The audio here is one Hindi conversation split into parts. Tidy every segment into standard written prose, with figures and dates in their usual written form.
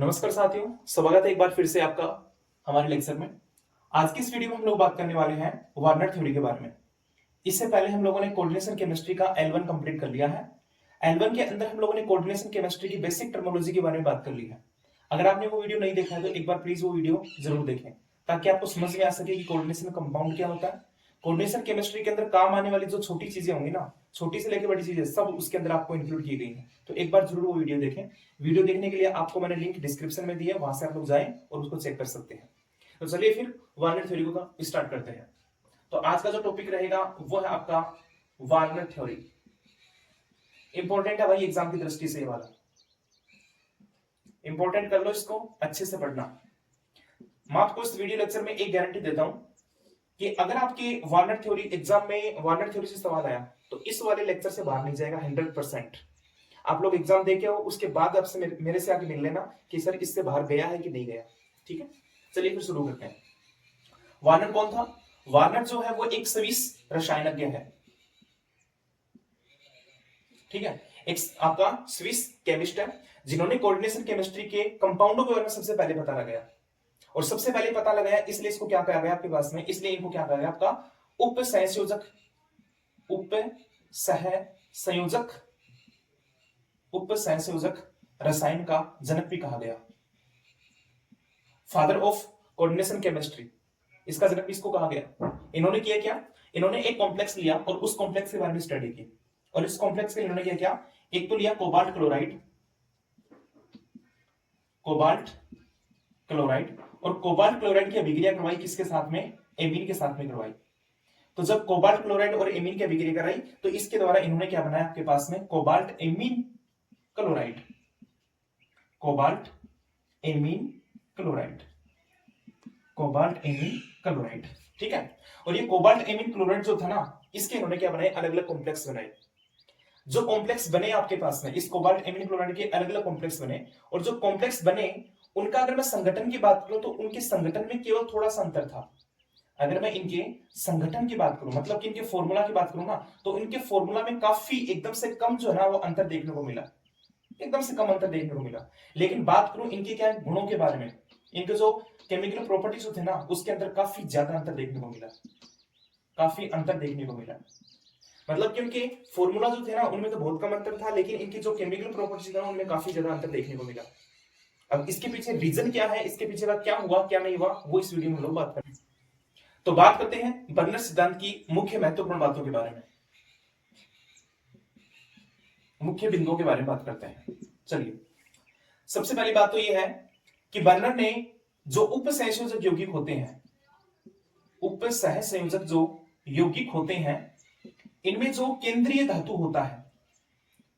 नमस्कार साथियों, स्वागत है एक बार फिर से आपका हमारे लेक्चर में। आज की इस वीडियो में हम लोग बात करने वाले हैं वार्नर थ्योरी के बारे में। इससे पहले हम लोगों ने कोऑर्डिनेशन केमिस्ट्री का L1 कंप्लीट कर लिया है। L1 के अंदर हम लोगों ने कोऑर्डिनेशन केमिस्ट्री की बेसिक टर्मिनोलॉजी के बारे में बात कर ली है। अगर आपने वो वीडियो नहीं देखा है तो एक बार प्लीज वो वीडियो जरूर देखें, ताकि आपको समझ में आ सके कि कोऑर्डिनेशन कंपाउंड क्या होता है। कोऑर्डिनेशन केमिस्ट्री के अंदर काम आने वाली जो छोटी चीजें होंगी ना, छोटी से लेकर बड़ी चीजें सब उसके अंदर आपको इंक्लूड की गई है। तो एक बार जरूर वो वीडियो देखें। वीडियो देखने के लिए आपको मैंने लिंक डिस्क्रिप्शन में दिया है, वहां से आप लोग जाएं और उसको चेक कर सकते हैं। तो चलिए फिर वार्नर थ्योरी को स्टार्ट करते हैं। तो आज का जो टॉपिक रहेगा वो है आपका वार्नर थ्योरी। इंपॉर्टेंट है भाई एग्जाम की दृष्टि से, ये वाला इंपॉर्टेंट कर लो, इसको अच्छे से पढ़ना। मैं आपको इस वीडियो लेक्चर में एक गारंटी देता हूं कि अगर आपके वार्नर थ्योरी एग्जाम में वार्नर थ्योरी से सवाल आया तो इस वाले लेक्चर से बाहर नहीं जाएगा 100%। आप लोग एग्जाम देके हो, उसके बाद आपसे मेरे से आके मिल लेना कि सर इससे बाहर गया है कि नहीं गया। ठीक है, चलिए फिर शुरू करते हैं। वार्नर कौन था? वार्नर जो है वो एक स्विस रसायनज्ञ है। ठीक है, एक आपका स्विस केमिस्ट है जिन्होंने कोऑर्डिनेशन केमिस्ट्री के कंपाउंडों के बारे में सबसे पहले पता लगाया। और सबसे पहले पता लगाया इसलिए इसको क्या कहा गया आपके पास में, इसलिए इनको क्या कहा गया आपका उप सहसंयोजक, उप सह संयोजक, उप सहसंयोजक रसायन का जनक भी कहा गया। फादर ऑफ कोऑर्डिनेशन केमिस्ट्री, इसका जनक भी इसको कहा गया। इन्होंने किया क्या, इन्होंने एक कॉम्प्लेक्स लिया और उस कॉम्प्लेक्स के बारे में स्टडी की। और इस कॉम्प्लेक्स के इन्होंने किया क्या, एक तो लिया कोबाल्ट क्लोराइड, कोबाल्ट क्लोराइड, और कोबाल्ट क्लोराइड की अभिक्रिया करवाई किसके साथ में, एमीन के साथ में करवाई। तो जब कोबाल्ट क्लोराइड और एमीन की अभिक्रिया कराई तो इसके द्वारा इन्होंने क्या बनाया आपके पास में, cobalt amine chloride, cobalt amine chloride, cobalt amine chloride. ठीक है, और ये कोबाल्ट एमीन क्लोराइड जो था ना, इसके इन्होंने क्या बनाए, अलग अलग कॉम्प्लेक्स बनाए। जो कॉम्प्लेक्स बने आपके पास में इस कोबाल्ट एमीन क्लोराइड के अलग अलग कॉम्प्लेक्स बने, और जो कॉम्प्लेक्स बने उनका अगर मैं संगठन की बात करूं तो उनके संगठन में केवल थोड़ा सा अंतर था। अगर मैं इनके संगठन की बात करूं, मतलब कि इनके फॉर्मूला की बात करूं ना, तो इनके फॉर्मूला में काफी एकदम से कम जो है ना वो अंतर देखने को मिला, एकदम से कम अंतर देखने को मिला। लेकिन बात करूं इनके क्या गुणों के बारे में, इनके जो केमिकल प्रॉपर्टीज होते ना उसके अंदर काफी ज्यादा अंतर देखने को मिला, काफी अंतर देखने को मिला। मतलब कि उनके फॉर्मूला जो थे ना उनमें तो बहुत कम अंतर था, लेकिन इनकी जो केमिकल प्रॉपर्टीज था उनमें काफी ज्यादा अंतर देखने को मिला। अब इसके पीछे रीजन क्या है, इसके पीछे का क्या हुआ क्या नहीं हुआ, वो इस वीडियो में हम लोग बात करेंगे। तो बात करते हैं बर्नर सिद्धांत की मुख्य महत्वपूर्ण बातों के बारे में, मुख्य बिंदुओं के बारे में बात करते हैं। चलिए, सबसे पहली बात तो यह है कि बर्नर ने जो उप सहसंयोजक यौगिक होते हैं, उप सह संयोजक जो यौगिक होते हैं, इनमें जो केंद्रीय धातु होता है,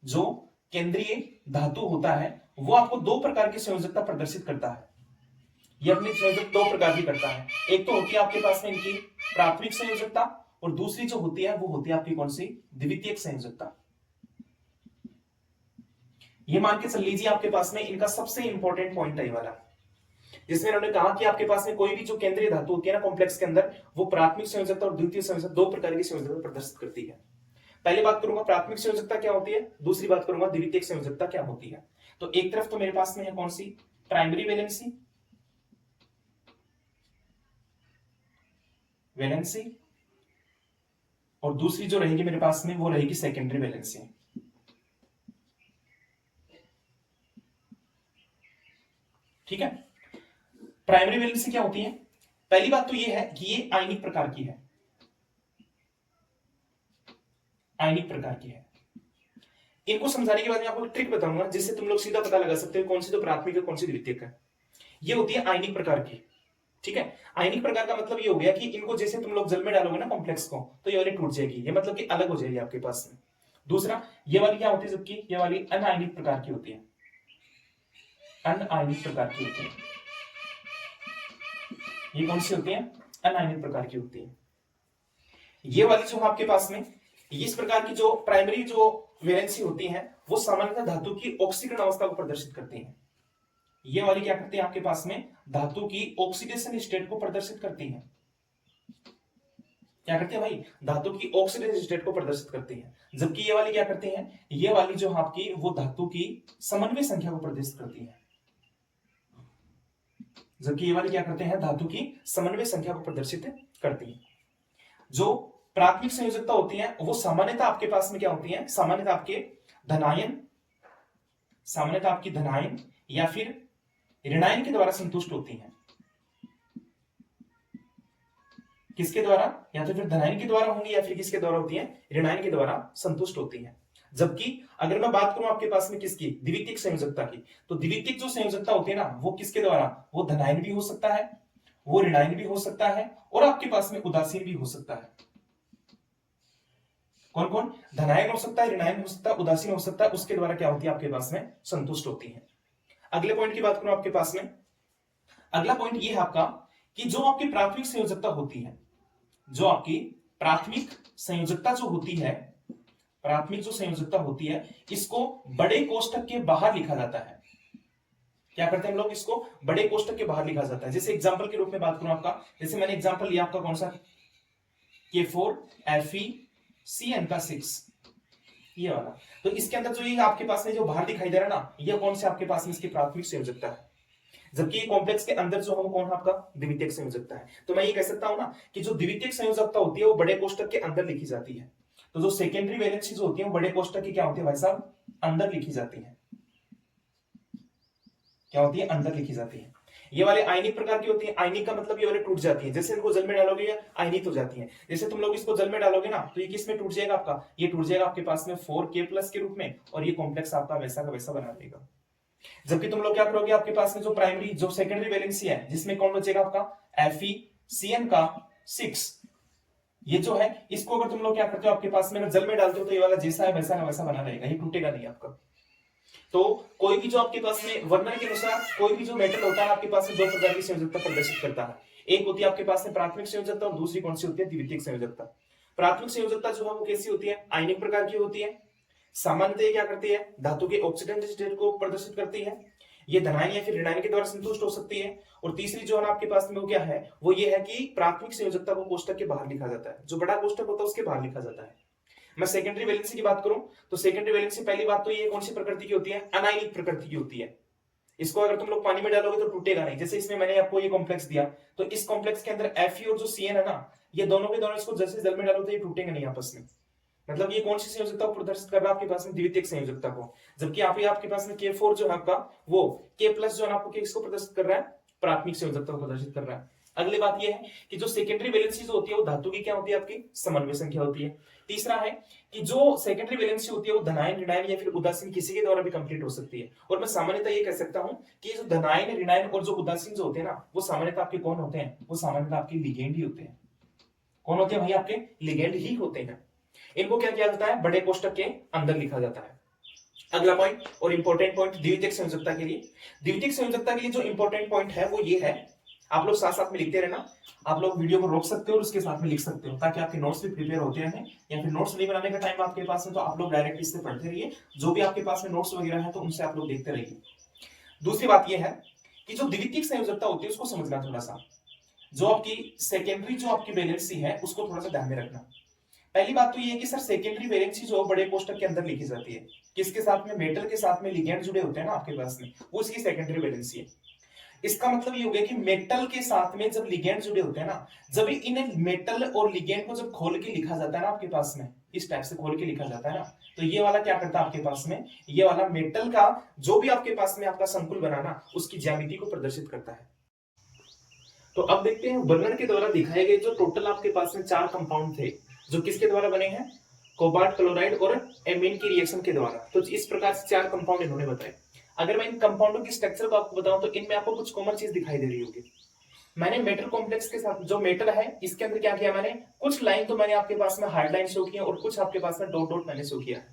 जो केंद्रीय धातु होता है वो आपको दो प्रकार की संयोजकता प्रदर्शित करता है। ये अपनी संयोजक दो प्रकार की करता है। एक तो होती है आपके पास में इनकी प्राथमिक संयोजकता, और दूसरी जो होती है वो होती है आपकी कौन सी, द्वितीयक संयोजकता। ये मान के चल लीजिए आपके पास में इनका सबसे इंपॉर्टेंट पॉइंट है ये वाला, जिसमें उन्होंने कहा कि आपके पास में कोई भी जो केंद्रीय धातु होती है ना कॉम्प्लेक्स के अंदर, वो प्राथमिक संयोजकता और द्वितीय संयोजकता दो प्रकार की संयोजकता प्रदर्शित करती है। पहले बात करूंगा प्राथमिक संयोजकता क्या होती है, दूसरी बात करूंगा द्वितीयक संयोजकता क्या होती है। तो एक तरफ तो मेरे पास में है कौन सी, प्राइमरी वैलेंसी, वैलेंसी, और दूसरी जो रहेगी मेरे पास में वो रहेगी सेकेंडरी वैलेंसी। ठीक है, प्राइमरी वैलेंसी क्या होती है, पहली बात तो ये है कि ये आयनिक प्रकार की है, आयनिक प्रकार की है। इनको समझाने के बाद मैं आपको ट्रिक बताऊंगा जिससे तुम लोग सीधा पता लगा सकते हो कौन सी तो प्राथमिक है कौन सी द्वितीयक है। ये होती है आयनिक प्रकार की। ठीक है, आयनिक प्रकार का मतलब ये हो गया कि इनको जैसे तुम लोग जल में डालोगे ना कॉम्प्लेक्स को, तो ये वाली टूट जाएगी, ये मतलब कि अलग हो जाएगी आपके पास में। दूसरा, ये वाली क्या होती है, जबकि ये वाली अनआयनिक प्रकार की होती है, अनआयनिक प्रकार की होती है। ये कौन सी होती है, अनआयनिक प्रकार की होती है। ये वाली जो आपके पास में इस प्रकार की जो प्राइमरी जो वैलेंसी होती है वो सामान्यतः धातु की ऑक्सीकरण अवस्था को प्रदर्शित करती है। ये वाली क्या करती है आपके पास में, धातु की ऑक्सीडेशन स्टेट को प्रदर्शित करती है। क्या करती है भाई, धातु की ऑक्सीडेशन स्टेट को प्रदर्शित करती है। जबकि ये वाली क्या करती है, ये वाली जो आपकी वो धातु की समन्वय संख्या को प्रदर्शित करती है। जबकि ये वाले क्या करते हैं, धातु की समन्वय संख्या को प्रदर्शित करती है। जो प्राथमिक संयोजकता होती है वो सामान्यतः आपके पास में क्या होती है, सामान्यतः आपकी धनायन या फिर ऋणायन के द्वारा संतुष्ट होती हैं। किसके द्वारा, या तो फिर धनायन के द्वारा होंगी या फिर किसके द्वारा होती है, ऋणायन के द्वारा संतुष्ट होती है। जबकि अगर मैं बात करूं आपके पास में किसकी, द्वितीयक संयोजकता की, तो द्वितीयक जो संयोजकता होती है ना वो किसके द्वारा, वो धनायन भी हो सकता है, वो ऋणायन भी हो सकता है, और आपके पास में उदासीन भी हो सकता है। कौन कौन, धनायन हो सकता है, ऋणायन हो सकता है, उदासीन हो सकता है, उसके द्वारा क्या होती है आपके पास में, संतुष्ट होती है। अगले पॉइंट की बात करूं आपके पास में, अगला पॉइंट ये है आपका कि जो आपकी प्राथमिक संयोजकता होती है, जो आपकी प्राथमिक संयोजकता जो होती है, प्राथमिक जो संयोजकता होती है, इसको बड़े कोष्ठक के बाहर लिखा जाता है। क्या करते हैं हम लोग, इसको बड़े कोष्ठक के बाहर लिखा जाता है। जैसे एग्जांपल के रूप में बात करूं आपका, जैसे मैंने एग्जांपल लिया आपका कौन सा, K4 FeCN6, ये वाला। तो इसके अंदर जो ये आपके पास में जो बाहर दिखाई दे रहा है ना, ये कौन से आपके पास में इसकी प्राथमिक संयोजकता है, जबकि ये कॉम्प्लेक्स के अंदर जो हम कौन है आपका द्वितीयक संयोजकता है। तो मैं ये कह सकता हूं ना कि जो द्वितीयक संयोजकता होती है वो बड़े कोष्ठक के अंदर लिखी जाती है। तो जो सेकेंडरी वैलेंसी जो होती है वो बड़े कोष्ठक की क्या होती है भाई साहब, अंदर लिखी जाती है। क्या होती है, अंदर लिखी जाती है। ये वाले आयनिक प्रकार की होती है, आयनिक का मतलब ये वाले टूट जाती है, जैसे इनको जल में डालोगे या आयनिक हो जाती है। जैसे तुम लोग इसको जल में डालोगे ना तो ये किस में टूट जाएगा आपका, ये टूट जाएगा आपके पास में 4K+ के रूप में, और ये कॉम्प्लेक्स आपका वैसा का वैसा बना देगा। जबकि तुम लोग क्या करोगे, आपके पास में जो प्राइमरी जो सेकेंडरी वैलेंसी है जिसमें कौन बचेगा आपका FeCN6, ये जो है इसको अगर तुम लोग क्या करते हो आपके पास में अगर जल में डालते हो तो ये वाला जैसा है वैसा का वैसा बना रहेगा, ये टूटेगा नहीं आपका। तो कोई भी जो आपके पास में वर्णन के अनुसार कोई भी जो मेटल होता है आपके पास में दो प्रकार की संयोजकता प्रदर्शित करता है। एक होती है आपके पास में प्राथमिक संयोजकता और दूसरी कौन सी होती है, द्वितीयक संयोजकता। प्राथमिक संयोजकता जो है वो कैसी होती है, आयनिक प्रकार की होती है। सामान्यतः क्या करती है, धातु के ऑक्सीडेंट स्टेट को प्रदर्शित करती है। ये धनायन या फिर ऋणायन के द्वारा संतुष्ट हो सकती है। और तीसरी जो है आपके पास में वो क्या है, वो ये है कि प्राथमिक संयोजकता को कोष्ठक के बाहर लिखा जाता है, जो बड़ा कोष्ठक होता है उसके बाहर लिखा जाता है। मैं सेकेंडरी वैलेंसी की बात करूं तो सेकेंडरी वैलेंसी पहली बात तो ये कौन सी प्रकृति की होती है, अनायनिक प्रकृति की होती है। इसको अगर तुम लोग पानी में डालोगे तो टूटेगा नहीं। जैसे इसमें मैंने आपको ये कॉम्प्लेक्स दिया, तो इस कॉम्प्लेक्स के अंदर Fe और जो Cn है ना, ये दोनों के दोनों इसको जैसे जल में डालो तो ये टूटेंगे नहीं आपस में। मतलब ये कौन सी संयोजकता को प्रदर्शित कर रहा है आपके पास में, द्वितीयक संयोजकता को। जबकि आपके पास में K4 जो है आपका वो K+ जो है आपको किसको प्रदर्शित कर रहा है, प्राथमिक संयोजकता को प्रदर्शित कर रहा है। अगली बात ये है कि जो सेकेंडरी वैलेंसी जो होती है वो धातु की क्या होती है, आपकी समन्वय संख्या होती है। तीसरा है कि जो सेकेंडरी वैलेंसी होती है वो धनायन, ऋणायन या फिर उदासीन किसी के द्वारा भी कंप्लीट हो सकती है। और मैं सामान्यतः ये कह सकता हूं कि जो धनायन, ऋणायन और जो उदासीन जो होते हैं ना, वो सामान्यतः आपके कौन होते हैं, वो सामान्यतः आपके लिगेंड ही होते हैं। कौन होते हैं भाई, आपके लिगेंड ही होते हैं। इनको क्या किया जाता है, बड़े कोष्ठक के अंदर लिखा जाता है। अगला पॉइंट और इंपॉर्टेंट पॉइंट द्वितीयक संयोजकता के लिए, द्वितीयक संयोजकता के लिए जो इंपॉर्टेंट पॉइंट है वो ये है, आप लोग साथ साथ में लिखते रहना। आप लोग वीडियो को रोक सकते हो और उसके साथ में लिख सकते हो, ताकि आपके नोट्स भी प्रिपेयर होते रहें। या फिर नोट्स नहीं बनाने का टाइम आपके पास है तो आप लोग डायरेक्ट इससे पढ़ते रहिए, जो भी आपके पास में नोट्स वगैरह है तो उनसे आप लोग देखते रहिए। दूसरी बात यह है कि जो द्वितीयक संयोजकता होती है उसको समझना थोड़ा सा, जो आपकी सेकेंडरी जो आपकी वैलेंसी है उसको थोड़ा सा ध्यान में रखना। पहली बात तो ये है कि सर सेकेंडरी वैलेंसी जो बड़े कोष्ठक के अंदर लिखी जाती है, किसके साथ में, मेटल के साथ में लिगेंड जुड़े होते हैं ना आपके पास में, वो इसकी सेकेंडरी वैलेंसी है। इसका मतलब ये हो गया कि मेटल के साथ में जब लिगेंड जुड़े होते हैं ना, जब इन मेटल और लिगेंड को जब खोल के लिखा जाता है ना आपके पास में, इस टाइप से खोल के लिखा जाता है ना, तो ये वाला क्या करता है आपके पास में, ये वाला मेटल का जो भी आपके पास में आपका संकुल बनाना उसकी ज्यामिति को प्रदर्शित करता है। तो अब देखते हैं वर्णन के द्वारा दिखाए गए जो टोटल आपके पास में 4 कंपाउंड थे, जो किसके द्वारा बने हैं, कोबाल्ट क्लोराइड और एमीन की रिएक्शन के द्वारा। तो इस प्रकार से 4 कंपाउंड इन्होंने बताए। अगर मैं इन कंपाउंडों की स्ट्रक्चर को आपको बताऊं तो इनमें आपको कुछ कॉमन चीज दिखाई दे रही होगी। मैंने मेटल कॉम्प्लेक्स के साथ जो मेटल है इसके अंदर क्या किया, मैंने कुछ लाइन तो मैंने आपके पास में हार्ड लाइन शो किया और कुछ आपके पास में डॉट डॉट मैंने शो किया है।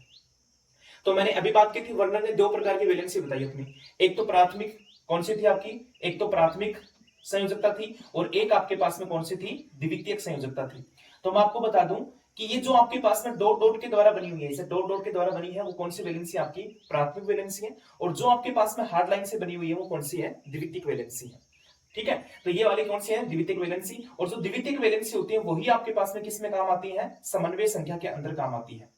तो मैंने अभी बात की थी, वर्णन ने 2 प्रकार की वैलेंसी बताई अपनी, एक तो प्राथमिक कौन सी थी आपकी, एक तो प्राथमिक संयोजकता थी और एक आपके पास में कौन सी थी, द्वितीयक संयोजकता थी। तो मैं आपको बता दूं कि ये जो आपके पास में डॉट डॉट के द्वारा बनी हुई है, इसे डॉट डॉट के द्वारा बनी है, वो कौन सी वैलेंसी आपकी, प्राथमिक वैलेंसी है। और जो आपके पास में हार्ड लाइन से बनी हुई है वो कौन सी है, द्वितीयक वैलेंसी है। ठीक है, तो ये वाली कौन सी है, द्वितीयक वैलेंसी। और जो द्वितीयक वैलेंसी होती है वही आपके पास में किस में काम आती है, समन्वय संख्या के अंदर काम आती है।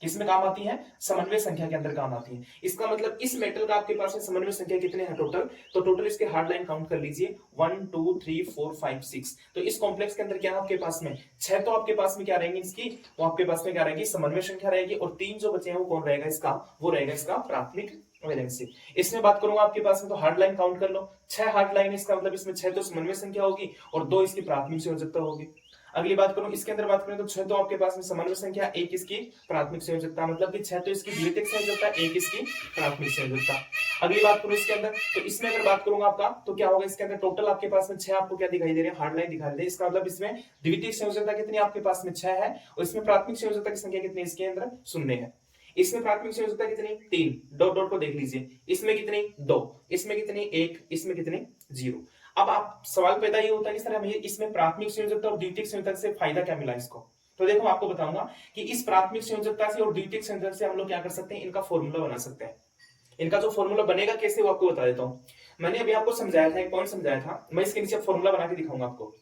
किसमें काम आती है? समन्वय संख्या के अंदर काम आती है। इसका मतलब इस मेटल का आपके पास में समन्वय संख्या कितने हैं टोटल? तो टोटल इसके हार्ड लाइन काउंट कर लीजिए 1 2 3 4 5 6। तो इस कॉम्प्लेक्स के अंदर क्या है आपके पास में? 6 तो आपके पास में क्या रहेंगी इसकी? वो आपके पास में क्या रहेगी? समन्वय संख्या रहेगी। और 3 जो बचे हैं वो कौन रहेगा इसका? वो रहेगा इसका प्राथमिक वैलेंसी। इसमें बात करूंगा आपके पास में तो हार्ड लाइन काउंट कर लो, 6 हार्ड लाइन। इसका मतलब इसमें 6 तो समन्वय संख्या होगी और 2 इसकी प्राथमिक संयोजकता होगी। अगली बात करूं इसके अंदर बात करें तो 6 तो आपके पास में समन्वय संख्या, 1 इसकी प्राथमिक संयोजकता, मतलब कि 6 तो इसकी द्वितीयक संयोजकता, 1 इसकी प्राथमिक संयोजकता। अगली बात करूं इसके अंदर तो इसमें अगर बात करूंगा आपका तो क्या होगा इसके अंदर टोटल आपके पास में 6 आपको क्या दिखाई दे रहे हैं? हार्ड लाइन दिखाई दे रही है। इसका मतलब इसमें द्वितीयक संयोजकता कितनी आपके पास में? 6 है। और इसमें प्राथमिक संयोजकता की संख्या कितनी इसके अंदर? 0 है। इसमें प्राथमिक संयोजकता कितनी? 3। डॉट डॉट को देख लीजिए, इसमें कितनी? 2, इसमें कितनी? 1, इसमें कितनी? 0। अब आप सवाल पैदा ये होता है कि सर हमें इसमें प्राथमिक संयोजकता और द्वितीयक संयोजकता से फायदा क्या मिला इसको? तो देखो आपको बताऊंगा कि इस प्राथमिक संयोजकता से और द्वितीयक संयोजकता से हम लोग क्या कर सकते हैं, इनका फॉर्मूला बना सकते हैं। इनका जो फॉर्मूला बनेगा कैसे वो आपको बता देता हूं। मैंने अभी आपको समझाया था, एक पॉइंट समझाया था, मैं इसके नीचे फॉर्मूला बना के दिखाऊंगा आपको।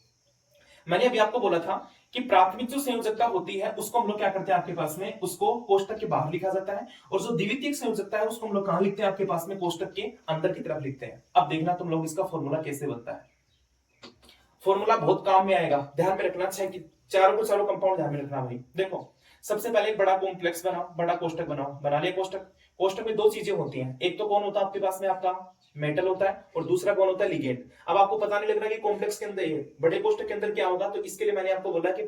मैंने अभी आपको बोला था कि प्राथमिक जो संयोजकता होती है उसको हम लोग क्या करते हैं आपके पास में, उसको कोष्टक के बाहर लिखा जाता है। और जो द्वितीयक संयोजकता है उसको हम लोग कहां लिखते हैं आपके पास में? कोष्टक के अंदर की तरफ लिखते हैं। अब देखना तुम लोग इसका फॉर्मूला कैसे बनता है। फॉर्मूला बहुत काम में आएगा, ध्यान में रखना चाहिए कि चारों को चारों कंपाउंड ध्यान में रखना भाई। देखो सबसे पहले एक बड़ा कॉम्प्लेक्स बनाओ, बड़ा कोष्टक बनाओ। बना लिया कोष्टक। कोष्टक में दो चीजें होती हैं, एक तो कौन होता है आपके पास में? आपका मेटल होता है, और दूसरा कौन होता है? लिगेंड। अब आपको पता नहीं लग रहा कि कॉम्प्लेक्स के अंदर ये बड़े कोष्टक के अंदर क्या होगा, तो इसके लिए मैंने आपको बोला कि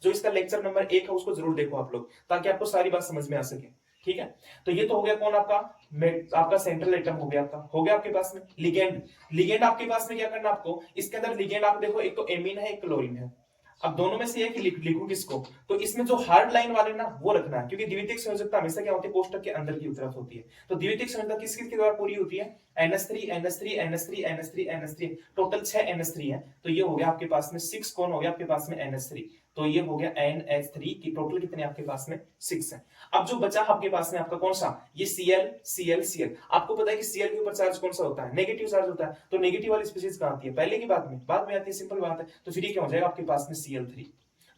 जो इसका लेक्चर नंबर 1 है उसको जरूर देखो आप लोग, ताकि आपको सारी बात समझ में आ सके। ठीक है, तो ये तो हो गया कौन? आपका सेंट्रल एटम हो गया, आपका हो गया आपके पास में लिगेंड। लिगेंड आपके पास में क्या करना आपको, इसके अंदर लिगेंड आप देखो, एक तो एमीन है, एक क्लोरीन है। अब दोनों में से एक लिखूं किसको, तो इसमें जो हार्ड लाइन वाले ना वो रखना है, क्योंकि द्वितीयक संयोजकता हमेशा क्या होती है? कोष्टक के अंदर की तरफ होती है। तो द्वितीयक संयोजकता किस किस के द्वारा पूरी होती है? NH3 NH3 NH3 NH3 NH3, total 6 NH3 है। तो ये हो गया आपके पास में 6 कौन हो गया आपके पास में? NH3। तो ये हो गया NH3 की टोटल कितने आपके पास में? 6 है। अब जो बचा आपके पास में आपका कौन सा? ये Cl Cl Cl। आपको पता है कि Cl के ऊपर चार्ज कौन सा होता है? नेगेटिव चार्ज होता है। तो नेगेटिव वाली स्पीशीज कहां आती है? पहले की बाद में? बाद में आती है, सिंपल बात है। तो फिर ये क्या हो जाएगा आपके पास में? Cl3।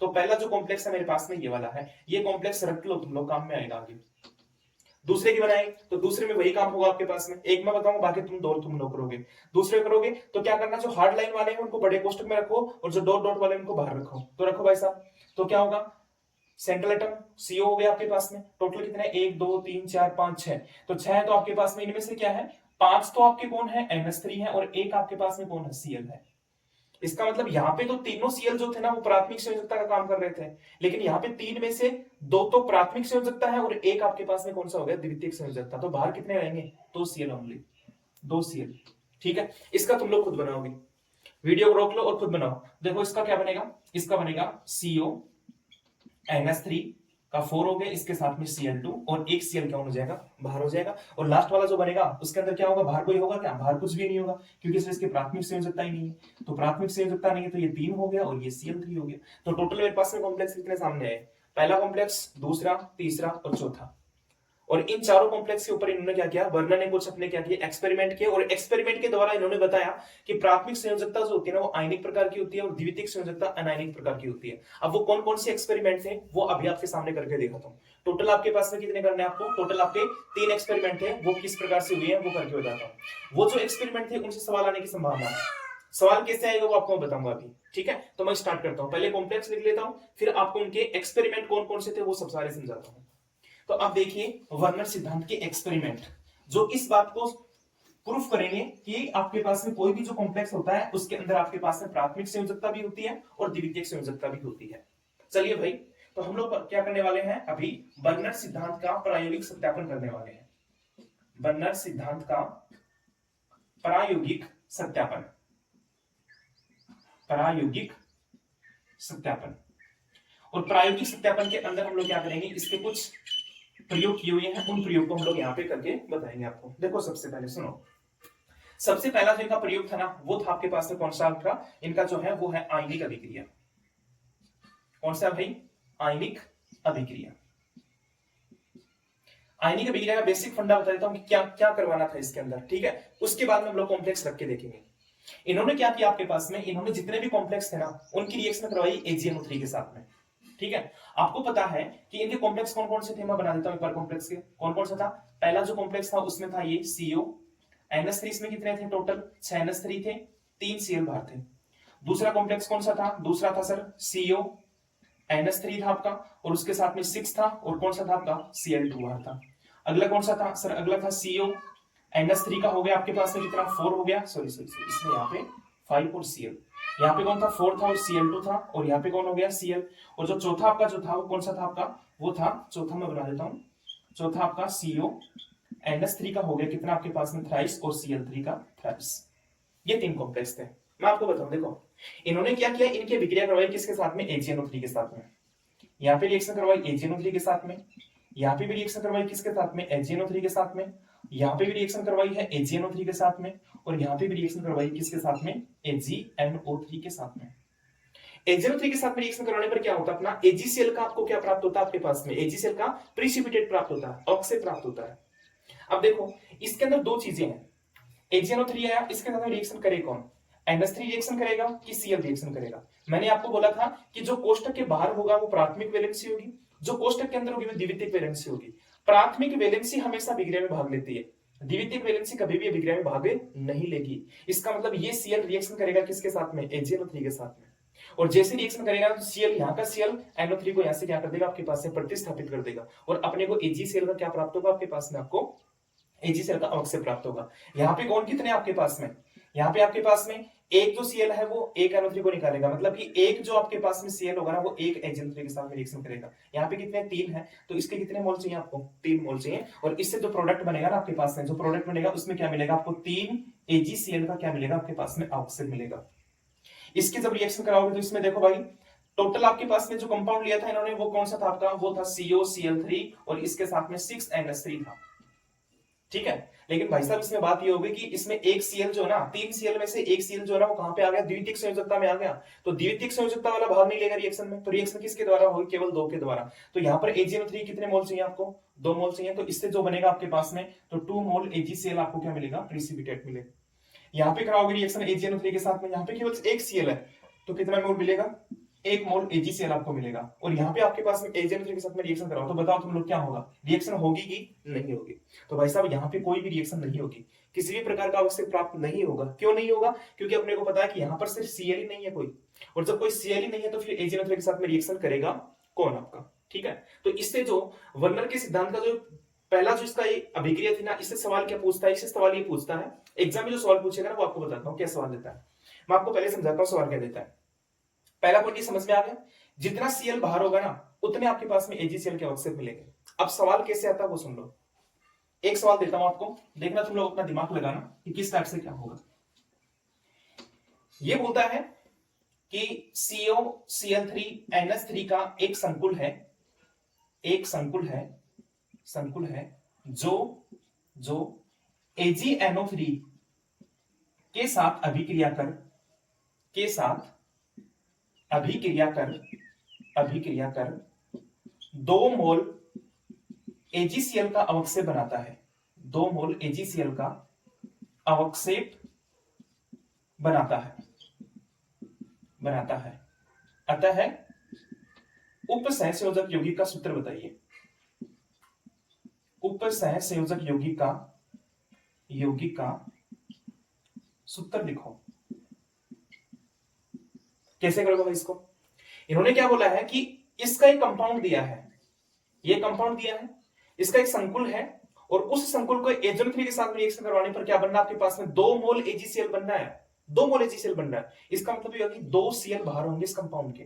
तो पहला जो कॉम्प्लेक्स है मेरे पास में ये वाला है, ये कॉम्प्लेक्स रख लो तुम लोग, काम में आएगा आगे। दूसरे की बनाएंगे तो दूसरे में वही काम होगा आपके पास में, एक मैं बताऊंगा, बाकी तुम लोग करोगे। दूसरे करोगे तो क्या करना, जो हार्ड लाइन वाले हैं उनको बड़े कोष्टक में रखो, और जो डॉट डॉट वाले उनको बाहर रखो। तो रखो भाई साहब, तो क्या होगा? सेंट्रल एटम CO हो गया आपके पास में। टोटल कितने? 1 2 3 4 5 6। तो 6 है तो आपके पास में इनमें से क्या है? 5 तो आपके कौन है? NH3 है, और एक आपके पास में कौन है? Cl है। इसका मतलब यहाँ पे तो तीनों Cl जो थे ना वो प्राथमिक संयोजकता का काम कर रहे थे, लेकिन यहाँ पे 3 में से 2 तो प्राथमिक संयोजकता है और एक आपके पास में कौन सा हो गया? द्वितीयक संयोजकता। तो बाहर कितने रहेंगे? 2 Cl ओनली, 2 Cl। ठीक है, इसका तुम लोग खुद बनाओगे, वीडियो को रोक लो और खुद बनाओ। देखो इसका क्या बनेगा, इसका बनेगा CO NH3 का 4 हो गया, इसके साथ में Cl2, और एक Cl क्या हो जाएगा? बाहर हो जाएगा। और लास्ट वाला जो बनेगा उसके अंदर क्या होगा? बाहर कोई होगा क्या? बाहर कुछ भी नहीं होगा, क्योंकि इसके प्राथमिक संयोजकता ही नहीं है। तो प्राथमिक संयोजकता नहीं है तो ये 3 हो गया और ये Cl3 हो गया। तो टोटल मेरे पास में कॉम्प्लेक्स कितने सामने आए? पहला कॉम्प्लेक्स, दूसरा, तीसरा और चौथा। और इन चारों कॉम्प्लेक्स के ऊपर इन्होंने क्या किया? वर्णन ने कुछ अपने क्या किए? एक्सपेरिमेंट किए, और एक्सपेरिमेंट के द्वारा इन्होंने बताया कि प्राथमिक संयोजकता जो होती है ना वो आयनिक प्रकार की होती है, और द्वितीयक संयोजकता अनायनिक प्रकार की होती है। अब वो कौन कौन से एक्सपेरिमेंट थे वो अभी आपके सामने करके दिखाता हूं। टोटल आपके पास में कितने करने हैं आपको? टोटल आपके 3 एक्सपेरिमेंट थे, वो किस प्रकार से हुए हैं वो करके बताता हूं। वो जो एक्सपेरिमेंट थे उनसे सवाल आने की संभावना है। सवाल कैसे आएगा वो आपको बताऊंगा अभी। ठीक है, तो मैं स्टार्ट करता हूं। पहले कॉम्प्लेक्स लिख लेता हूं, फिर आपको उनके एक्सपेरिमेंट कौन कौन से थे वो सब सारे समझाता हूं। तो अब देखिए वर्नर सिद्धांत के एक्सपेरिमेंट, जो इस बात को प्रूफ करेंगे कि आपके पास में कोई भी जो कॉम्प्लेक्स होता है उसके अंदर आपके पास में प्राथमिक संयोजकता भी होती है और द्वितीयक संयोजकता भी होती है। चलिए भाई, तो हम लोग क्या करने वाले हैं अभी? वर्नर सिद्धांत का प्रायोगिक सत्यापन करने वाले हैं। वर्नर सिद्धांत का प्रायोगिक सत्यापन, प्रायोगिक सत्यापन। और प्रायोगिक सत्यापन के अंदर हम लोग क्या करेंगे, इसके कुछ प्रयोग किए हुए हैं, उन प्रयोग को हम लोग यहाँ पे करके बताएंगे आपको। देखो सबसे पहले सुनो, सबसे पहला जो इनका प्रयोग था ना वो था आपके पास में कौन सा था? इनका जो है वो है आयनिक अभिक्रिया। कौन सा भाई? आयनिक अभिक्रिया। आयनिक अभिक्रिया का बेसिक फंडा बता देता हूं कि क्या क्या करवाना था इसके अंदर। ठीक है, उसके बाद में हम लोग कॉम्प्लेक्स रख के देखेंगे। इन्होंने क्या किया आपके पास में, इन्होंने जितने भी कॉम्प्लेक्स थे ना उनकी रिएक्शन करवाई AgNO3 के साथ में। ठीक है। आपको पता है कि इनके कॉम्प्लेक्स कौन कौन से थे, मैं बना देता हूं एक बार कॉम्प्लेक्स के। कौन कौन सा था? पहला जो कॉम्प्लेक्स था उसमें था ये CO, NH3 इसमें कितने थे टोटल? 6 NH3 थे, 3 Cl बाहर थे। दूसरा कॉम्प्लेक्स कौन सा था? दूसरा था सर CO, NH3 था आपका और उसके साथ में 6 था, और कौन सा था आपका? Cl2 बाहर था। अगला कौन सा था सर? अगला था CO, NH3 का हो गया आपके पास में कितना? 4 हो गया, सॉरी सॉरी इसमें यहाँ पे 5 और Cl, यहाँ पे कौन था? 4 था और Cl2 था, और यहाँ पे कौन हो गया? Cl। और जो चौथा आपका जो था वो कौन सा था आपका? वो था, चौथा मैं बना देता हूँ, चौथा आपका CO, NH3 का हो गया कितना आपके पास में? थ्राइस, और Cl3 का थ्राइस। ये 3 कॉम्प्लेक्स थे। मैं आपको बताऊं, देखो इन्होंने क्या किया, इनकी अभिक्रिया करवाई किसके साथ में? AgNO3 के साथ में। यहाँ पे रिएक्शन करवाई AgNO3 के साथ में, यहाँ पे भी रिएक्शन करवाई किसके साथ में? AgNO3 के साथ में, यहाँ पे भी रिएक्शन करवाई है AgNO3 के साथ में, और यहाँ पे भी रिएक्शन करवाई किसके साथ में? AgNO3 के साथ में। AgNO3 के साथ में रिएक्शन करवाने पर क्या होता है? अपना AgCl का आपको क्या प्राप्त होता है? आपके पास में AgCl का प्रिसिपिटेट प्राप्त होता है, ऑक्साइड प्राप्त होता है। अब देखो इसके अंदर दो चीजें हैं, AgNO3 आया, इसके साथ रिएक्शन करे कौन? NH3 रिएक्शन करेगा कि Cl रिएक्शन करेगा? मैंने आपको बोला था कि जो कोष्टक के बाहर होगा वो प्राथमिक वैलेंसी होगी, जो कोष्टक के अंदर होगी वो द्वितीयक वैलेंसी होगी। प्राथमिक वैलेंसी हमेशा अभिक्रिया में भाग लेती है, द्वितीयक वैलेंसी कभी भी अभिक्रिया में भाग नहीं लेगी। इसका मतलब ये Cl रिएक्शन करेगा किसके साथ में? AgNO3 के साथ में, और जैसे रिएक्शन करेगा तो Cl यहाँ का Cl NO3 को यहाँ से क्या कर देगा? आपके पास से प्रतिस्थापित कर देगा, और अपने को AgCl का क्या प्राप्त होगा? आपके पास में आपको AgCl का ऑक्साइड प्राप्त होगा। यहाँ पे कौन कितने आपके पास में? यहाँ पे आपके पास में एक जो Cl है वो एक NO3 को निकालेगा, मतलब कि एक जो आपके पास में Cl होगा ना वो एक AgNO3 के साथ में रिएक्शन करेगा। यहाँ पे कितने? 3 है, तो इसके कितने मोल चाहिए आपको? 3 मोल चाहिए, और इससे जो प्रोडक्ट बनेगा ना आपके पास में, जो प्रोडक्ट बनेगा उसमें क्या मिलेगा आपको? 3 AgCl का क्या मिलेगा आपके पास में? ऑक्साइड मिलेगा। इसके जब रिएक्शन कराओगे तो इसमें देखो भाई टोटल आपके पास में जो कंपाउंड लिया था इन्होंने वो कौन सा था आपका? वो था COCl3 और इसके साथ में 6NH3 था, ठीक है। लेकिन भाई साहब इसमें बात ये होगी कि इसमें एक Cl जो है ना, 3 Cl में से एक Cl जो है ना वो कहां पे आ गया? द्वितीयक संयोजकता में आ गया। तो द्वितीयक संयोजकता वाला भाग नहीं लेगा रिएक्शन में, तो रिएक्शन किसके द्वारा होगी? केवल 2 के द्वारा। तो यहाँ पर AgNO3 कितने मोल चाहिए आपको? 2 मोल चाहिए, तो इससे जो बनेगा आपके पास में तो 2 मोल AgCl आपको क्या मिलेगा? प्रिसिपिटेट मिलेगा। यहाँ पे कराओगे रिएक्शन AgNO3 के साथ में, यहाँ पे केवल एक Cl है, तो कितना मोल मिलेगा? 1 मोल AgCl आपको मिलेगा। और यहाँ पे आपके पास में AgNO3 के साथ में रिएक्शन कराओ तो बताओ तुम लोग क्या होगा? रिएक्शन होगी कि नहीं होगी? तो भाई साहब यहाँ पे कोई भी रिएक्शन नहीं होगी, किसी भी प्रकार का ऑक्सीजन प्राप्त नहीं होगा। क्यों नहीं होगा? क्योंकि अपने को पता है कि यहाँ पर सिर्फ Cl ही नहीं है कोई, और जब कोई Cl ही नहीं है तो फिर AgNO3 के साथ में रिएक्शन करेगा कौन आपका? ठीक है। तो इससे जो वर्नर के सिद्धांत का जो पहला जो इसका अभिक्रिया थी ना, इससे सवाल क्या पूछता है? इससे सवाल ये पूछता है, एग्जाम में जो सवाल पूछेगा ना वो आपको बताता हूँ क्या सवाल देता है। मैं आपको पहले समझाता हूँ सवाल क्या देता है। पहला पॉइंट समझ में आ गया, जितना Cl बाहर होगा ना उतने आपके पास में AgCl के ऑक्साइड मिलेंगे। अब सवाल कैसे आता है वो सुन लो। एक सवाल देता हूं आपको, देखना तुम लोग अपना दिमाग लगाना कि किस टाइप से क्या होगा। ये बोलता है कि COCl3NH3 का एक संकुल है, एक संकुल है जो AgNO3 के साथ अभिक्रिया कर 2 मोल AgCl का अवक्षेप बनाता है, 2 मोल AgCl का अवक्षेप बनाता है। अतः उपसहसंयोजक यौगिक का सूत्र बताइए। उपसहसंयोजक यौगिक का सूत्र लिखो। कैसे करोगे भाई इसको? इन्होंने क्या बोला है कि इसका एक कंपाउंड दिया है, ये कंपाउंड दिया है, इसका एक संकुल है, और उस संकुल को AgNO3 के साथ रिएक्शन करवाने पर क्या बनना है आपके पास में? 2 मोल AgCl बनना है, 2 मोल AgCl बन रहा है। इसका मतलब ये कि 2 Cl बाहर होंगे इस कंपाउंड के।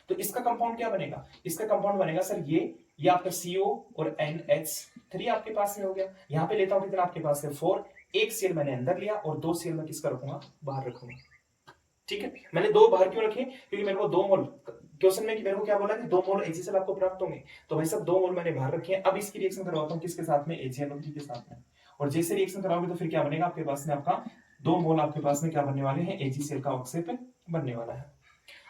तो इसका कंपाउंड क्या बनेगा? इसका कंपाउंड बनेगा सर ये आपका CO और NH3 आपके पास में हो गया। यहां पे लेता हूं कितना आपके पास है? 4। एक Cl मैंने अंदर लिया और 2 Cl मैं किसका रखूंगा? बाहर रखूंगा। ठीक है, मैंने 2 बाहर क्यों रखे? क्योंकि मेरे को 2 मोल क्वेश्चन में कि मेरे को क्या बोला कि 2 मोल AgCl आपको प्राप्त होंगे, तो भाई सब 2 मोल मैंने बाहर रखे हैं। अब इसकी रिएक्शन करवाता हूं किसके साथ में? AgNO3 के साथ में। और जैसे रिएक्शन कराओगे तो फिर क्या बनेगा आपके पास में? आपका 2 मोल आपके पास में क्या बनने वाले हैं? AgCl का ऑक्साइड बनने वाला है।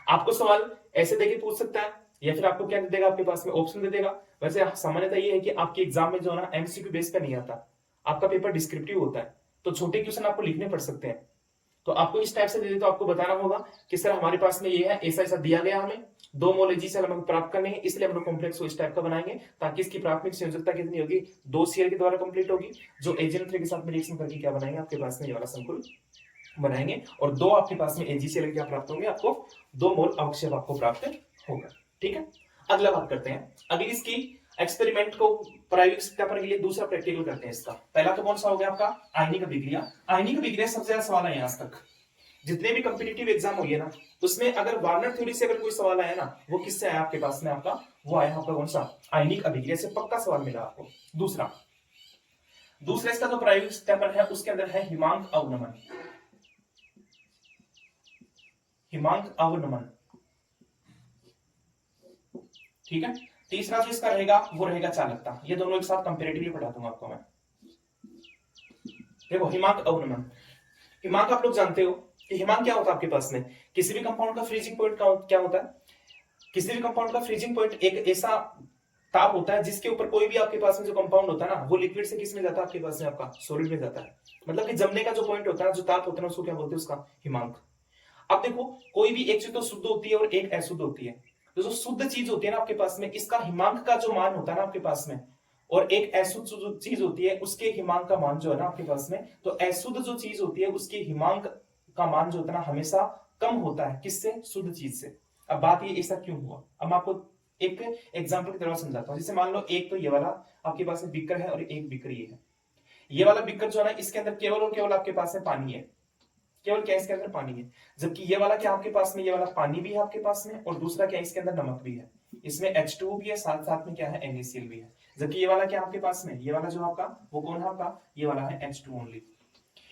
आपको सवाल ऐसे देके पूछ सकता है, या फिर आपको क्या दे देगा आपके पास में? ऑप्शन दे देगा। वैसे सामान्यतः ये है कि आपके एग्जाम में जो है ना MCQ बेस पे नहीं आता, आपका पेपर डिस्क्रिप्टिव होता है, तो छोटे क्वेश्चन आपको लिखने पड़ सकते हैं। तो आपको इस टाइप से दे दे तो आपको बताना होगा कि सर हमारे पास में ये है, ऐसा ऐसा दिया गया हमें, 2 मोल AgCl हमें प्राप्त करने हैं, इसलिए हम लोग कॉम्प्लेक्स को इस टाइप का बनाएंगे ताकि इसकी प्राथमिक संयोजकता कितनी होगी, 2 Cl के द्वारा कंप्लीट होगी, जो AgNO3 के साथ में रिएक्शन करके क्या बनाएंगे, आपके पास में ये वाला संकुल बनाएंगे, और 2 आपके पास में AgCl क्या प्राप्त होंगे, आपको 2 मोल अवक्षेप आपको प्राप्त होगा। ठीक है, अगला बात करते हैं, अगली इसकी एक्सपेरिमेंट को प्रायोगिक सत्यापन पर के लिए दूसरा प्रैक्टिकल करते हैं इसका। पहला तो कौन सा हो गया आपका, आयनिक अभिक्रिया। आयनिक अभिक्रिया सबसे ज्यादा सवाल है आज तक, जितने भी कंपिटिटिव एग्जाम हुए ना, उसमें अगर वार्नर थ्योरी से अगर कोई सवाल आया ना, वो किससे आया आपके पास में, आपका वो आया आपका कौन सा, आयनिक अभिक्रिया से पक्का सवाल मिला आपको। दूसरा इसका जो प्रायोगिक सत्यापन है उसके अंदर है हिमांक अवनमन। हिमांक अवनमन, ठीक है। तीसरा जो इसका रहेगा वो रहेगा चालकता। ये दोनों एक साथ कंपैरेटिवली पढ़ा दूंगा आपको मैं। देखो हिमांक अवनमन, हिमांक आप लोग जानते हो कि हिमांक क्या होता है आपके पास में, किसी भी कंपाउंड का फ्रीजिंग पॉइंट क्या होता है, किसी भी कंपाउंड का फ्रीजिंग पॉइंट एक ऐसा ताप होता है जिसके ऊपर कोई भी आपके पास में जो कंपाउंड होता है ना, वो लिक्विड से किस में जाता है, आपके पास में आपका सॉलिड में जाता है। मतलब कि जमने का जो पॉइंट होता है, जो ताप होता है, उसको क्या बोलते हैं, उसका हिमांक। अब देखो कोई भी एक चीज तो शुद्ध होती है और एक अशुद्ध होती है, तो जो शुद्ध चीज होती है ना आपके पास में, इसका हिमांक का जो मान होता है ना आपके पास में, और एक अशुद्ध जो चीज होती है उसके हिमांक का मान जो है ना आपके पास में, तो अशुद्ध जो चीज होती है उसके हिमांक का मान जो होता है ना हमेशा कम होता है, किससे, शुद्ध चीज से। अब बात ये ऐसा क्यों हुआ, अब मैं आपको एक एग्जांपल की तरह समझाता हूं। जैसे मान लो एक तो ये वाला आपके पास में बीकर है और एक बीकर ये है। ये वाला बीकर जो है ना, इसके अंदर केवल और केवल आपके पास में पानी है, केवल क्या इसके अंदर पानी है। जबकि ये वाला क्या आपके पास में, ये वाला पानी भी है आपके पास में, और दूसरा क्या इसके अंदर नमक भी है, इसमें H2O भी है, साथ साथ में क्या है NaCl भी है। जबकि ये वाला क्या आपके पास में, ये वाला जो आपका वो कौन है आपका, ये वाला है H2 ओनली।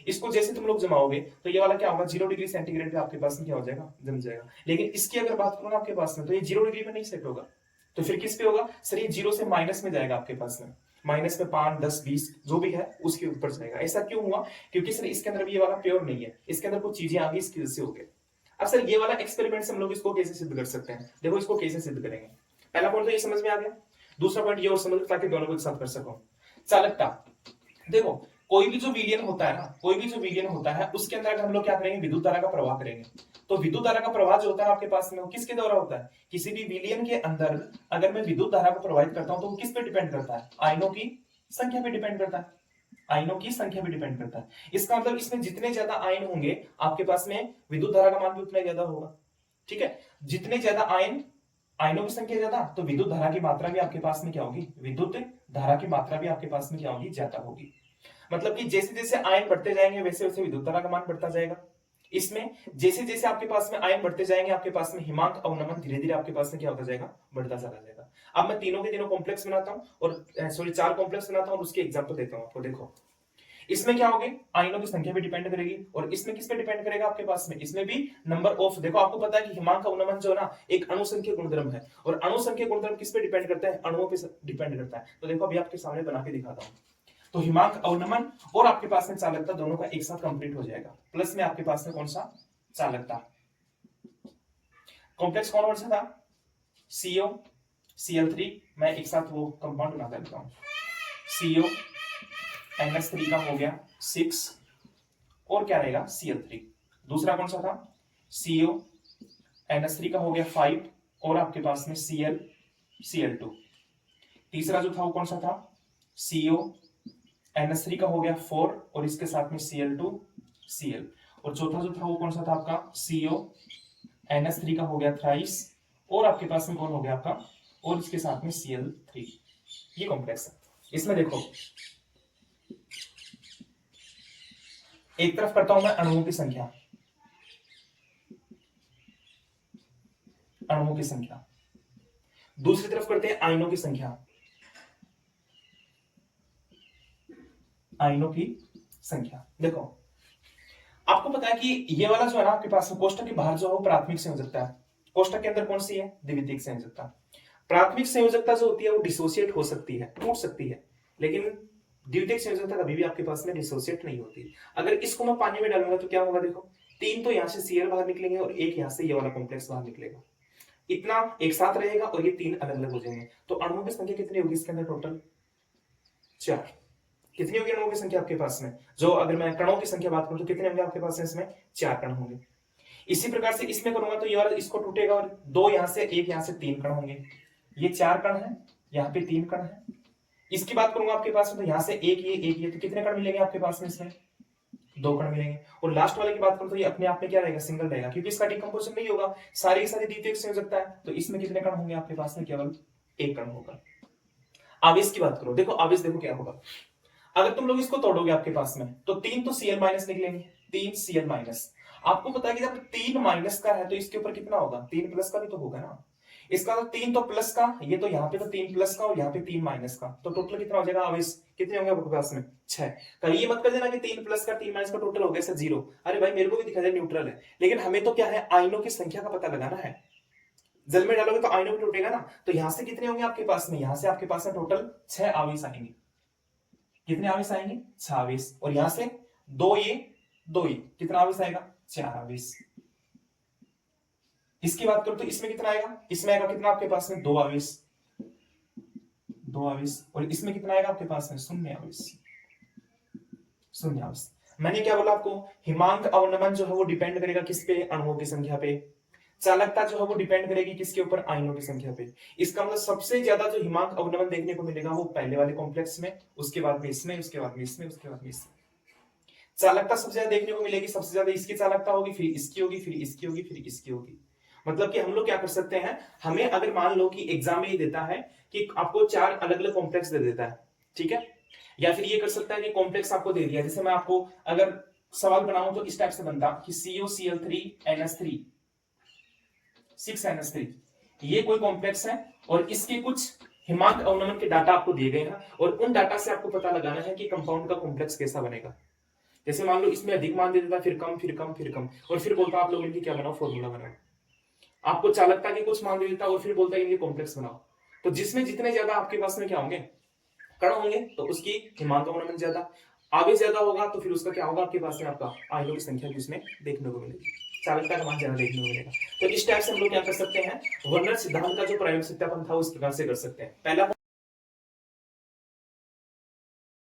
इसको जैसे तुम लोग जमाओगे तो ये वाला क्या होगा, 0 डिग्री सेंटीग्रेड पे आपके पास में क्या हो जाएगा, जम जाएगा। लेकिन इसकी अगर बात करो ना आपके पास में, तो ये 0 डिग्री पे नहीं सेट होगा, तो फिर किस पे होगा सर, ये 0 से माइनस में जाएगा आपके पास में, माइनस में 5, 10, 20 जो भी है उसके ऊपर जाएगा। ऐसा क्यों हुआ, क्योंकि सर इसके अंदर भी ये वाला प्योर नहीं है, इसके अंदर कुछ चीजें आ गई, इसकी वजह से हो गए। अब सर ये वाला एक्सपेरिमेंट से हम लोग इसको कैसे सिद्ध कर सकते हैं, देखो इसको कैसे सिद्ध करेंगे। पहला पॉइंट तो ये समझ में आ गया, दूसरा पॉइंट ये और समझ ताकि दोनों को एक साथ कर सको। चालकता, देखो कोई भी जो विलयन होता है ना, कोई भी जो विलयन होता है उसके अंदर हम लोग क्या करेंगे, विद्युत धारा का प्रवाह करेंगे। तो विद्युत धारा का प्रवाह जो होता है आपके पास में, वो किसके द्वारा होता है, किसी भी विलयन के अंदर अगर मैं विद्युत धारा को प्रवाहित करता हूं तो वो किस पे डिपेंड करता है, आयनों की संख्या पे डिपेंड करता है, आयनों की संख्या पे डिपेंड करता है। इसका मतलब इसमें जितने ज्यादा आयन होंगे आपके पास में विद्युत धारा का मान भी उतना ज्यादा होगा। ठीक है, जितने ज्यादा आयनों की संख्या ज्यादा, तो विद्युत धारा की मात्रा भी आपके पास में क्या होगी, विद्युत धारा की मात्रा भी आपके पास में क्या होगी, ज्यादा होगी। मतलब कि जैसे जैसे आयन बढ़ते जाएंगे वैसे वैसे विद्युत धारा का मान बढ़ता जाएगा। इसमें जैसे जैसे आपके पास में आयन बढ़ते जाएंगे, आपके पास में हिमांक अवनमन धीरे धीरे आपके पास में क्या होता जाएगा, बढ़ता चला जाएगा। अब मैं तीनों के तीनों कॉम्प्लेक्स बनाता हूं, और सॉरी 4 कॉम्प्लेक्स बनाता हूं और उसके एग्जांपल देता हूं आपको। देखो इसमें क्या होगी, आयनों की संख्या पे डिपेंड करेगी, और इसमें किस पे डिपेंड करेगा आपके पास में, इसमें भी नंबर ऑफ। देखो आपको पता है कि हिमांक अवनमन जो है ना एक अणुसंख्यक गुणधर्म है, और अणुसंख्यक गुणधर्म किस पे डिपेंड करता है, अणुओं पे डिपेंड करता है। तो देखो अभी आपके सामने बना के दिखाता हूं। तो हिमांक अवनमन और आपके पास में चालकता दोनों का एक साथ कंप्लीट हो जाएगा, प्लस में आपके पास में कौन सा, चालकता। कॉम्प्लेक्स कौन सा था, CO Cl3, मैं एक साथ वो कंपाउंड बना देता हूं, CO NH3 का हो गया 6, और क्या रहेगा Cl3। दूसरा कौन सा था, CO NH3 का हो गया 5, और आपके पास में Cl2। तीसरा जो था वो कौन सा था, CO NH3 का हो गया 4, और इसके साथ में Cl2 Cl। और चौथा जो था वो कौन सा था आपका, CO NH3 का हो गया 23, और आपके पास में कौन हो गया आपका, और इसके साथ में Cl3। ये कॉम्प्लेक्स है। इसमें देखो एक तरफ करता हूं मैं अणुओं की संख्या, अणुओं की संख्या, दूसरी तरफ करते हैं आयनों की संख्या, आयनों की संख्या। देखो आपको पता है कि ये वाला जो है ना आपके पास में कोष्ठक के बाहर जो है वो प्राथमिक संयोजकता है, कोष्ठक के अंदर कौन सी है, द्वितीयक संयोजकता। प्राथमिक संयोजकता जो होती है वो डिसोसिएट हो सकती है, टूट सकती है, लेकिन द्वितीयक संयोजकता कभी भी आपके पास में डिसोसिएट नहीं होती। अगर इसको मैं पानी में डालूंगा तो क्या होगा, देखो 3 तो यहां से Cl बाहर निकलेंगे और एक यहां से ये वाला कॉम्प्लेक्स बाहर निकलेगा, इतना एक साथ रहेगा, और ये 3 अलग अलग हो जाएंगे। तो अणुओं की संख्या कितनी होगी इसके अंदर, टोटल 4। कितनी होगी अणुओं की संख्या आपके पास में? जो अगर मैं कणों की संख्या बात करूं तो कितने होंगे आपके पास में? इसमें 4 कण होंगे। इसी प्रकार से इसमें करूंगा तो ये वाला इसको टूटेगा और 2 यहां से, 1 यहां से, 3 कण होंगे। ये 4 कण है, यहाँ पे 3 कण है। इसकी बात करूंगा आपके पास में तो यहां से एक ये, तो कितने कण मिलेंगे आपके पास में? इसमें 2 कण मिलेंगे। और लास्ट वाले की बात करूं तो ये अपने आप में क्या रहेगा? सिंगल रहेगा, क्योंकि इसका डिकम्पोजिशन नहीं होगा, सारी की सारी द्वितीयक संयोजकता है। तो इसमें कितने कण होंगे आपके पास में? केवल 1 कण होगा। आवेश की बात करो, देखो आवेश देखो क्या होगा। अगर तुम लोग इसको तोड़ोगे आपके पास में तो 3 तो Cl माइनस निकलेंगे, 3 Cl माइनस। आपको पता है कि जब 3 माइनस का है तो इसके ऊपर कितना होगा? 3 प्लस का भी तो होगा ना। इसका तो 3 तो प्लस का, ये तो यहाँ पे तो 3 प्लस का और यहाँ पे 3 माइनस का, तो टोटल कितना हो जाएगा आवेश? कितने होंगे आपके पास में? 6। कभी ये मत कर देना कि 3 प्लस का 3 माइनस का टोटल हो गया 0। अरे भाई मेरे को भी दिखा जाए न्यूट्रल है, लेकिन हमें तो क्या है? आयनों की संख्या का पता लगाना है। जल में डालोगे तो आयनों में टूटेगा ना। तो यहां से कितने होंगे आपके पास में? यहां से आपके पास में टोटल 6 आवेश आएंगे। कितने आवेश आएंगे? 6 आवेश। और यहां से 2 ये, कितना आवेश आएगा? 4 आवेश। इसकी बात करो तो इसमें कितना आएगा? इसमें आएगा कितना आपके पास में? 2 आवेश, 2 आवेश। और इसमें कितना आएगा आपके पास में? 0 आवेश, 0 आवेश। मैंने क्या बोला आपको? हिमांक अवनमन जो है वो डिपेंड करेगा किस पे? अणुओं की संख्या पे। चालकता जो है वो डिपेंड करेगी किसके ऊपर? आयनों की संख्या पे। इसका मतलब सबसे ज्यादा जो हिमांक अवनमन देखने को मिलेगा वो पहले वाले कॉम्प्लेक्स में, उसके बाद में इसमें, उसके बाद में इसमें, उसके बाद में इसमें। चालकता सबसे ज्यादा देखने को मिलेगी, सबसे ज्यादा इसकी चालकता होगी, फिर इसकी होगी, फिर इसकी होगी, फिर इसकी होगी। मतलब कि हम लोग क्या कर सकते हैं, हमें अगर मान लो कि एग्जाम में ये देता है कि आपको 4 अलग अलग कॉम्प्लेक्स दे देता है, ठीक है, या फिर ये कर सकता है कि कॉम्प्लेक्स आपको दे दिया। जैसे मैं आपको अगर सवाल बनाऊं तो इस टाइप से बनता कि COCl3 NH3 6NH3, ये कोई कॉम्प्लेक्स है और इसके कुछ हिमांक अवनमन के डाटा आपको दिए गए हैं और उन डाटा से आपको पता लगाना है कि कंपाउंड का कॉम्प्लेक्स कैसा बनेगा। जैसे मान लो इसमें अधिक मान दे देता, फिर कम, फिर कम, फिर कम, और फिर बोलता आप लोग इनकी क्या बनाओ? फॉर्मूला बनाओ। आपको चालकता के कुछ मान दे देता और फिर बोलता है इनके कॉम्प्लेक्स बनाओ। तो जिसमें जितने ज्यादा आपके पास में क्या होंगे? कण होंगे, तो उसकी हिमांक अवनमन ज्यादा। आवेश ज्यादा होगा तो फिर उसका क्या होगा आपके पास में? आपका आयनों की संख्या भी उसमें देखने को मिलेगी, चालकता का मान ज्यादा देखने को मिलेगा। तो इस टाइप से हम लोग क्या कर सकते हैं? वर्नर सिद्धांत का जो प्रायोगिक सत्यापन था उस प्रकार से कर सकते हैं। पहला